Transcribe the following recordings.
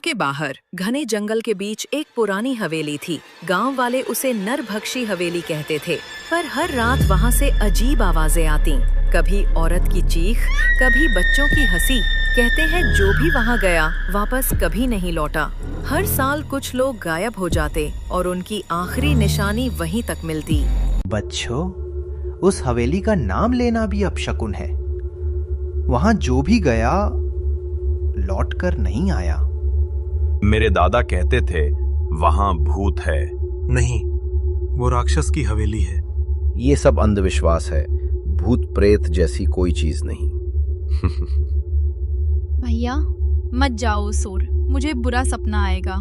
के बाहर घने जंगल के बीच एक पुरानी हवेली थी। गांव वाले उसे नरभक्षी हवेली कहते थे, पर हर रात वहां से अजीब आवाजें आती। कभी औरत की चीख, कभी बच्चों की हंसी। कहते हैं जो भी वहां गया वापस कभी नहीं लौटा। हर साल कुछ लोग गायब हो जाते और उनकी आखिरी निशानी वहीं तक मिलती। बच्चों, उस हवेली का नाम लेना भी अपशकुन है। वहां जो भी गया लौट कर नहीं आया। मेरे दादा कहते थे वहां भूत है। नहीं, वो राक्षस की हवेली है। ये सब अंधविश्वास है। भूत प्रेत जैसी कोई चीज नहीं। भैया मत जाओ उस ओर, मुझे बुरा सपना आएगा।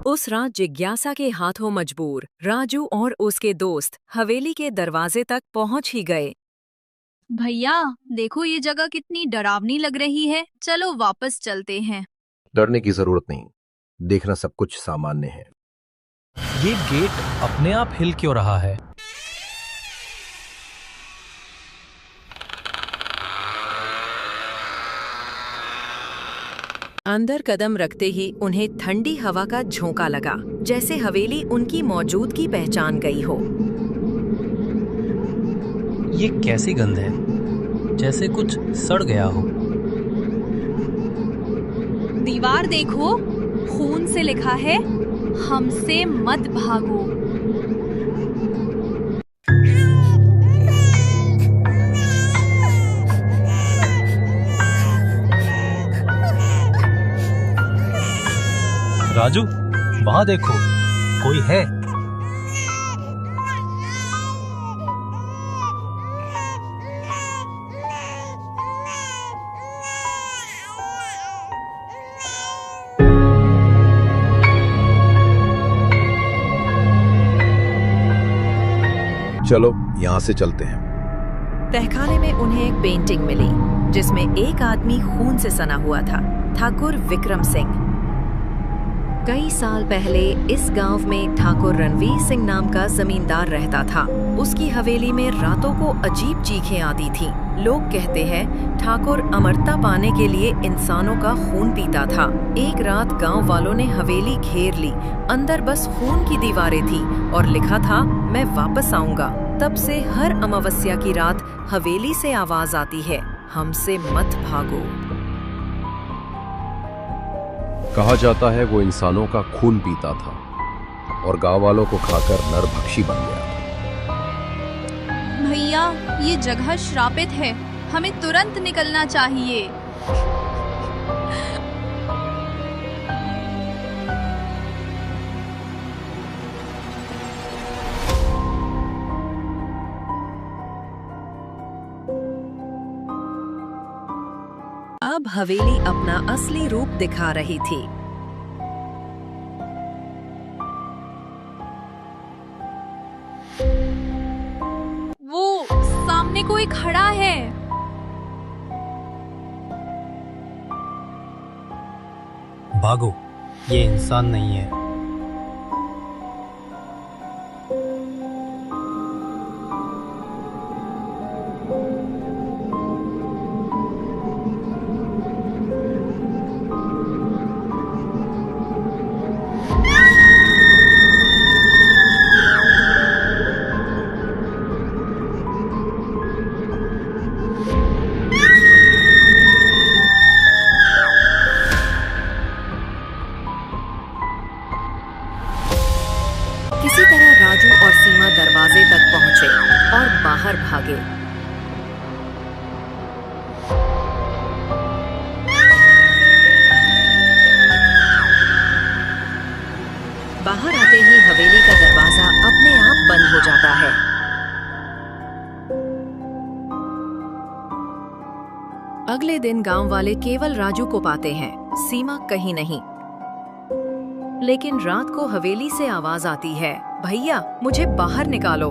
उस रात जिज्ञासा के हाथों मजबूर राजू और उसके दोस्त हवेली के दरवाजे तक पहुंच ही गए। भैया देखो ये जगह कितनी डरावनी लग रही है, चलो वापस चलते हैं। डरने की जरूरत नहीं, देखना सब कुछ सामान्य है। ये गेट अपने आप हिल क्यों रहा है? अंदर कदम रखते ही उन्हें ठंडी हवा का झोंका लगा, जैसे हवेली उनकी मौजूदगी पहचान गई हो। ये कैसी गंध है, जैसे कुछ सड़ गया हो। दीवार देखो, खून से लिखा है हमसे मत भागो। राजू, वहां देखो, कोई है। चलो यहाँ से चलते हैं। तहखाने में उन्हें एक पेंटिंग मिली, जिसमें एक आदमी खून से सना हुआ था, ठाकुर विक्रम सिंह। कई साल पहले इस गांव में ठाकुर रणवीर सिंह नाम का जमींदार रहता था। उसकी हवेली में रातों को अजीब चीखें आती थीं। लोग कहते हैं ठाकुर अमरता पाने के लिए इंसानों का खून पीता था। एक रात गांव वालों ने हवेली घेर ली। अंदर बस खून की दीवारें थी और लिखा था मैं वापस आऊंगा। तब से हर अमावस्या की रात हवेली से आवाज आती है, हमसे मत भागो। कहा जाता है वो इंसानों का खून पीता था और गांव वालों को खाकर नरभक्षी बन गया था। भैया ये जगह श्रापित है, हमें तुरंत निकलना चाहिए। अब हवेली अपना असली रूप दिखा रही थी। वो सामने कोई खड़ा है। भागो, ये इंसान नहीं है। किसी तरह राजू और सीमा दरवाजे तक पहुंचे और बाहर भागे। बाहर आते ही हवेली का दरवाजा अपने आप बंद हो जाता है। अगले दिन गांव वाले केवल राजू को पाते हैं, सीमा कहीं नहीं। लेकिन रात को हवेली से आवाज आती है, भैया मुझे बाहर निकालो।